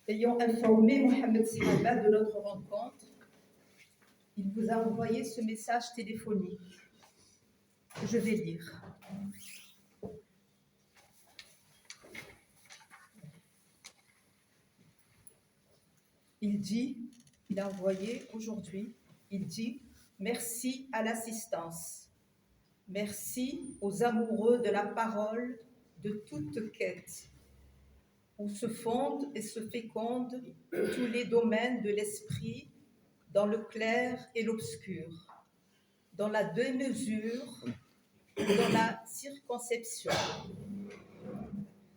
Ayant informé Mohamed Sahaba de notre rencontre, il vous a envoyé ce message téléphonique. Je vais lire. Il a envoyé aujourd'hui, il dit « Merci à l'assistance. Merci aux amoureux de la parole de toute quête, où se fondent et se fécondent tous les domaines de l'esprit, dans le clair et l'obscur, dans la démesure et dans la circonception. »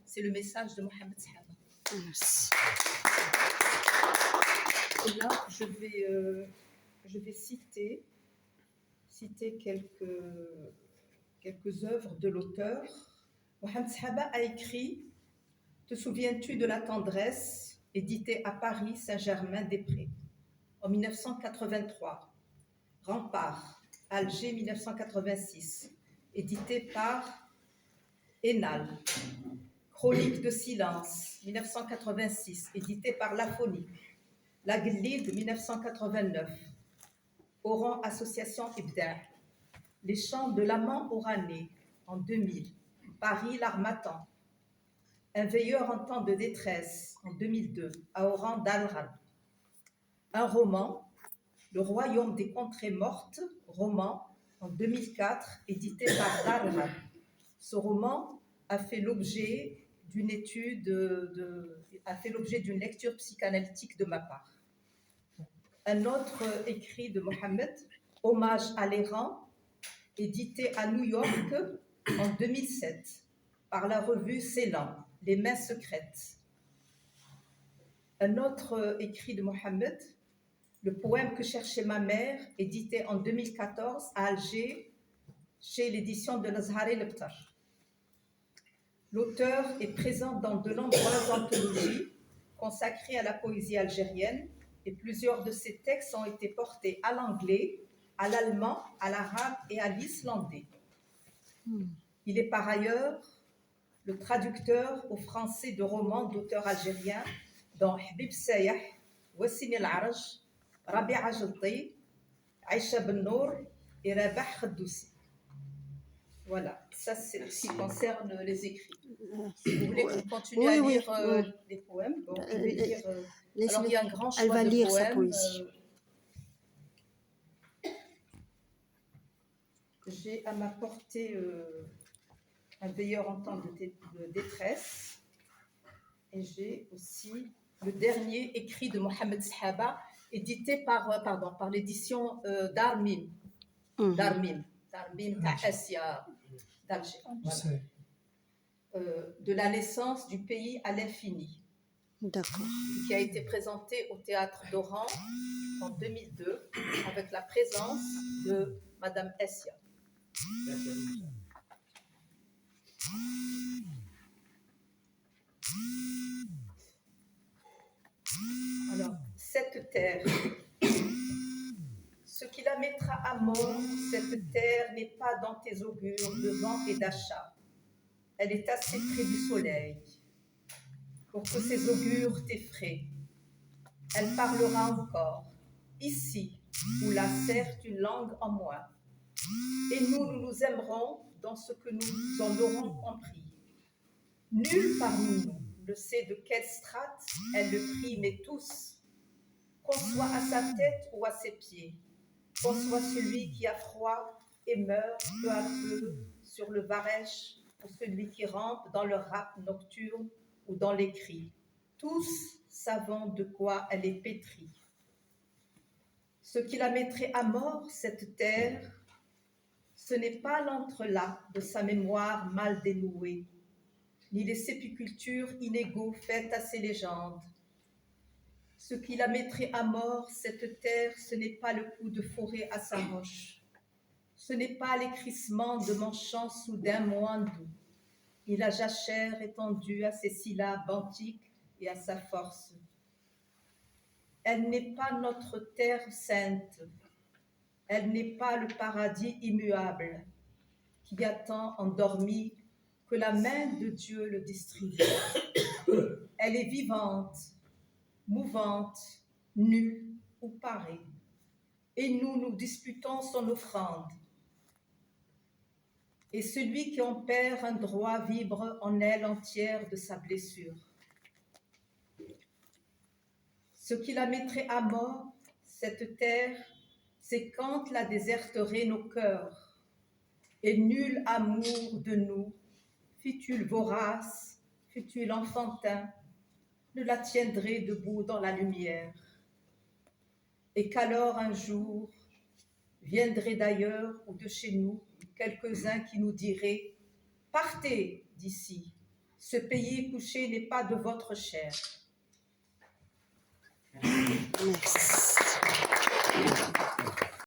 C'est le message de Mohamed Sahaba. Merci. Et là, je vais citer quelques œuvres de l'auteur. Mohamed Sahaba a écrit « Te souviens-tu de la tendresse » édité à Paris, Saint-Germain-des-Prés, en 1983. Rempart, Alger, 1986, édité par Enal. Chronique de silence, 1986, édité par Lafoni. La Glide, 1989. Oran Association Ibda. Les chants de l'amant oranais, en 2000. Paris, l'Harmattan. Un veilleur en temps de détresse, en 2002, à Oran d'Al-Rad. Un roman, Le royaume des contrées mortes, roman, en 2004, édité par Al-Rad. Ce roman a fait l'objet d'une d'une lecture psychanalytique de ma part. Un autre écrit de Mohamed, Hommage à l'errant, édité à New York en 2007 par la revue Ceylan, Les mains secrètes. Un autre écrit de Mohamed, Le poème que cherchait ma mère, édité en 2014 à Alger chez l'édition de l'Azhar el-Btar. L'auteur est présent dans de nombreuses anthologies consacrées à la poésie algérienne et plusieurs de ses textes ont été portés à l'anglais, à l'allemand, à l'arabe et à l'islandais. Il est par ailleurs le traducteur au français de romans d'auteurs algériens dont Habib Sayah, Wassim El-Araj, Rabia Jalti, Aïcha Ben-Nour et Rabah Khadoussi. Voilà, ça c'est ce qui concerne les écrits. Si vous voulez qu'on continue à lire les poèmes, bon, je vais lire. Alors il y a un grand choix de poèmes. Elle va lire sa poésie. J'ai à ma portée un veilleur en temps de détresse et j'ai aussi le dernier écrit de Mohamed Sahaba, édité par l'édition Darmim. Darmim Assia d'Alger. Voilà. De la naissance du pays à l'infini. D'accord. Qui a été présenté au théâtre d'Oran en 2002 avec la présence de Madame Essia. Alors, cette terre, ce qui la mettra à mort, cette terre n'est pas dans tes augures de vent et d'achat. Elle est assez près du soleil pour que ces augures t'effraient. Elle parlera encore, ici, où là certes une langue en moins. Et nous nous aimerons dans ce que nous en aurons compris. Nul parmi nous ne sait de quelle strate elle le prie, mais tous, qu'on soit à sa tête ou à ses pieds, qu'on soit celui qui a froid et meurt peu à peu sur le varech, ou celui qui rampe dans le rap nocturne ou dans les cris. Tous savons de quoi elle est pétrie. Ce qui la mettrait à mort, cette terre, ce n'est pas l'entrelac de sa mémoire mal dénouée, ni les sépultures inégaux faites à ses légendes. Ce qui la mettrait à mort, cette terre, ce n'est pas le coup de forêt à sa roche, ce n'est pas l'écrissement de mon chant soudain moins doux, ni la jachère étendue à ses syllabes antiques et à sa force. Elle n'est pas notre terre sainte, elle n'est pas le paradis immuable qui attend endormi que la main de Dieu le distribue. Elle est vivante, mouvante, nue ou parée. Et nous disputons son offrande. Et celui qui en perd un droit vibre en elle entière de sa blessure. Ce qui la mettrait à mort, cette terre, c'est quand la déserterait nos cœurs, et nul amour de nous, fût-il vorace, fût-il enfantin, ne la tiendrait debout dans la lumière. Et qu'alors un jour, viendraient d'ailleurs ou de chez nous quelques-uns qui nous diraient « Partez d'ici, ce pays couché n'est pas de votre chair. » Merci.